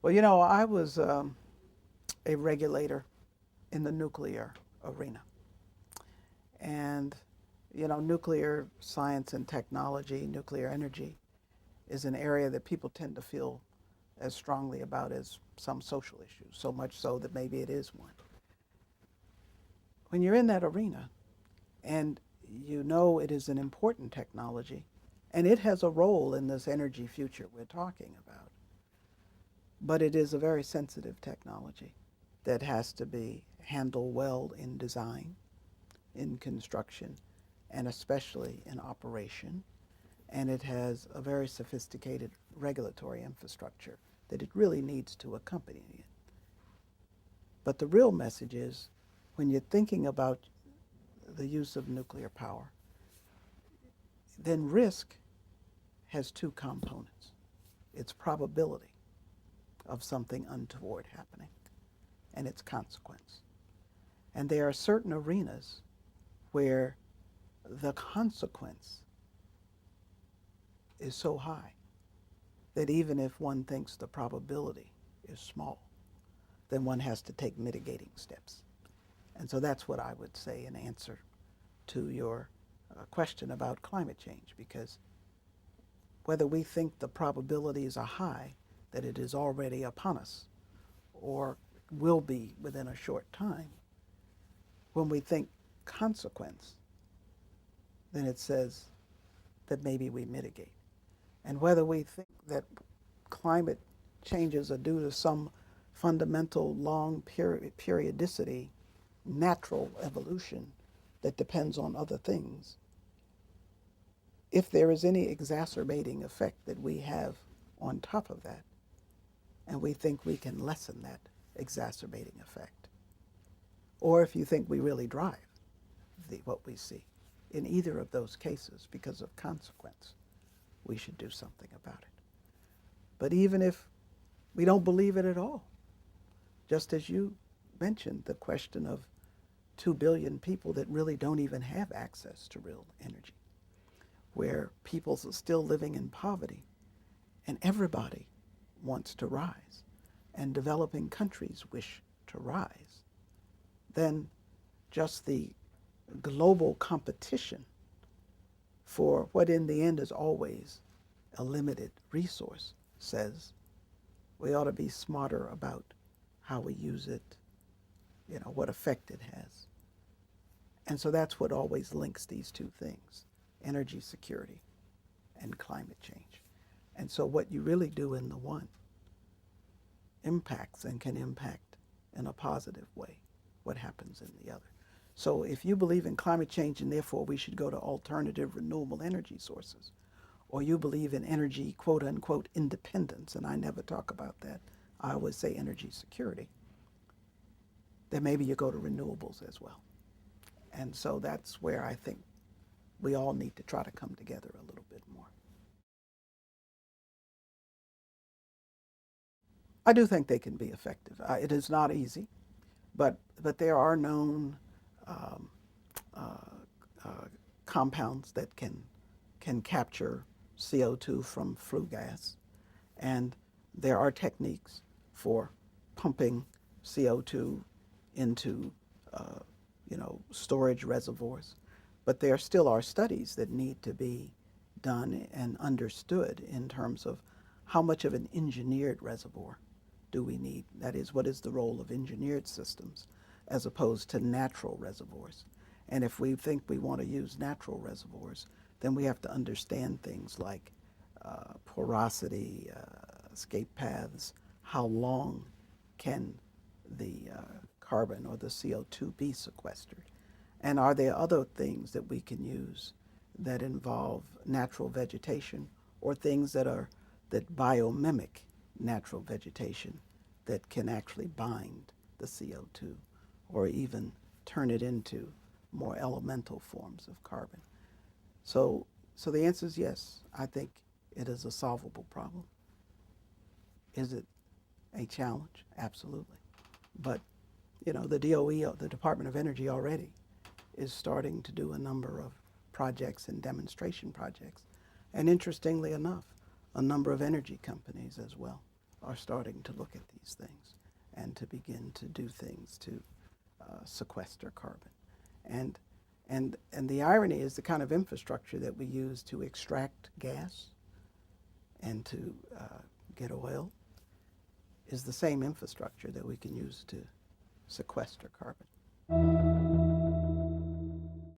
Well, you know, I was a regulator in the nuclear arena. And, you know, nuclear science and technology, nuclear energy, is an area that people tend to feel as strongly about as some social issues, so much so that maybe it is one. When you're in that arena and you know it is an important technology and it has a role in this energy future we're talking about, but it is a very sensitive technology that has to be handled well in design, in construction, and especially in operation. And it has a very sophisticated regulatory infrastructure that it really needs to accompany it. But the real message is when you're thinking about the use of nuclear power, then risk has two components. It's probability of something untoward happening and its consequence. And there are certain arenas where the consequence is so high that even if one thinks the probability is small, then one has to take mitigating steps. And so that's what I would say in answer to your question about climate change, because whether we think the probabilities are high that it is already upon us or will be within a short time, when we think consequence, then it says that maybe we mitigate. And whether we think that climate changes are due to some fundamental long periodicity, natural evolution that depends on other things, if there is any exacerbating effect that we have on top of that, and we think we can lessen that exacerbating effect, or if you think we really drive what we see, in either of those cases, because of consequence, we should do something about it. But even if we don't believe it at all, just as you mentioned, the question of 2 billion people that really don't even have access to real energy, where people are still living in poverty, and everybody wants to rise, and developing countries wish to rise, then just the global competition for what in the end is always a limited resource says we ought to be smarter about how we use it, you know, what effect it has. And so that's what always links these two things, energy security and climate change. And so what you really do in the one impacts and can impact in a positive way what happens in the other. So if you believe in climate change and therefore we should go to alternative renewable energy sources, or you believe in energy, quote unquote, independence, and I never talk about that, I always say energy security, then maybe you go to renewables as well. And so that's where I think we all need to try to come together a little bit more. I do think they can be effective. It is not easy, but there are known um, uh, uh, compounds that can capture CO2 from flue gas, and there are techniques for pumping CO2 into uh, storage reservoirs, but there still are studies that need to be done and understood in terms of how much of an engineered reservoir do we need? That is, what is the role of engineered systems as opposed to natural reservoirs? And if we think we want to use natural reservoirs, then we have to understand things like porosity, escape paths, how long can the carbon or the CO2 be sequestered? And are there other things that we can use that involve natural vegetation or things that biomimic natural vegetation that can actually bind the CO2 or even turn it into more elemental forms of carbon? So, so the answer is yes. I think it is a solvable problem. Is it a challenge? Absolutely. But, you know, the DOE, the Department of Energy already is starting to do a number of projects and demonstration projects. And interestingly enough, a number of energy companies as well are starting to look at these things and to begin to do things to sequester carbon. And the irony is the kind of infrastructure that we use to extract gas and to get oil is the same infrastructure that we can use to sequester carbon.